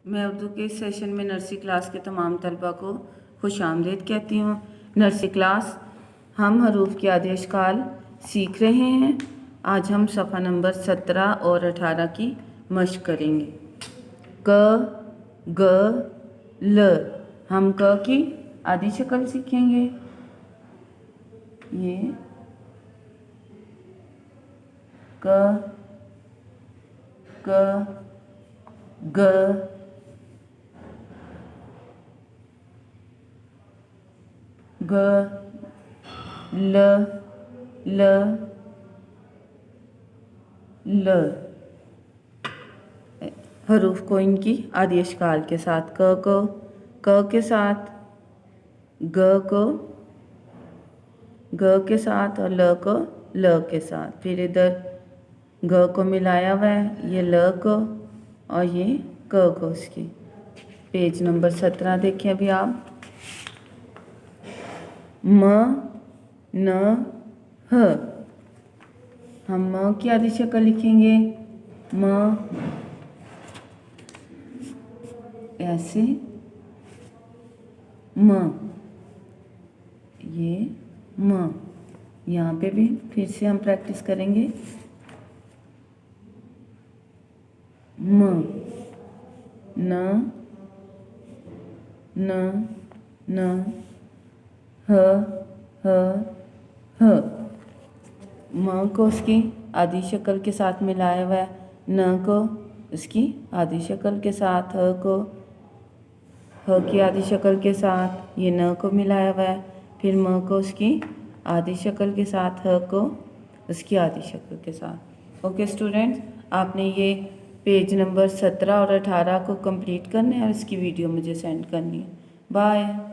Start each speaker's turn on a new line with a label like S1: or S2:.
S1: मैं उर्दू के इस सेशन में नर्सरी क्लास के तमाम तलबा को खुशामदीद कहती हूँ। नर्सरी क्लास हम हरूफ के आदि अशकाल सीख रहे हैं। आज हम सफ़ा नंबर 17 और 18 की मश्क करेंगे। क, ग, ल। हम क की आधी शक्ल सीखेंगे। ये क, ग, ग, ल, ल। हरूफ को इनकी आदि अशकाल के साथ क के साथ, ग को ग के साथ और ल को ल के साथ। फिर इधर ग को मिलाया हुआ है, ये ल को और ये क को। उसकी पेज नंबर 17 देखें अभी आप। म, न, ह। हम म की आधी शक्ल लिखेंगे। म ऐसे, म, ये म। यहाँ पे भी फिर से हम प्रैक्टिस करेंगे। म, न, ह, ह। म को उसकी आधी शक्ल के साथ मिलाया हुआ है, न को उसकी आधी शक्ल के साथ, ह को ह की आधी शक्ल के साथ, ये न को मिलाया हुआ है। फिर म को उसकी आधी शक्ल के साथ, ह को उसकी आधी शक्ल के साथ। ओके स्टूडेंट्स, आपने ये पेज नंबर 17 और 18 को कंप्लीट करना है और इसकी वीडियो मुझे सेंड करनी है। बाय।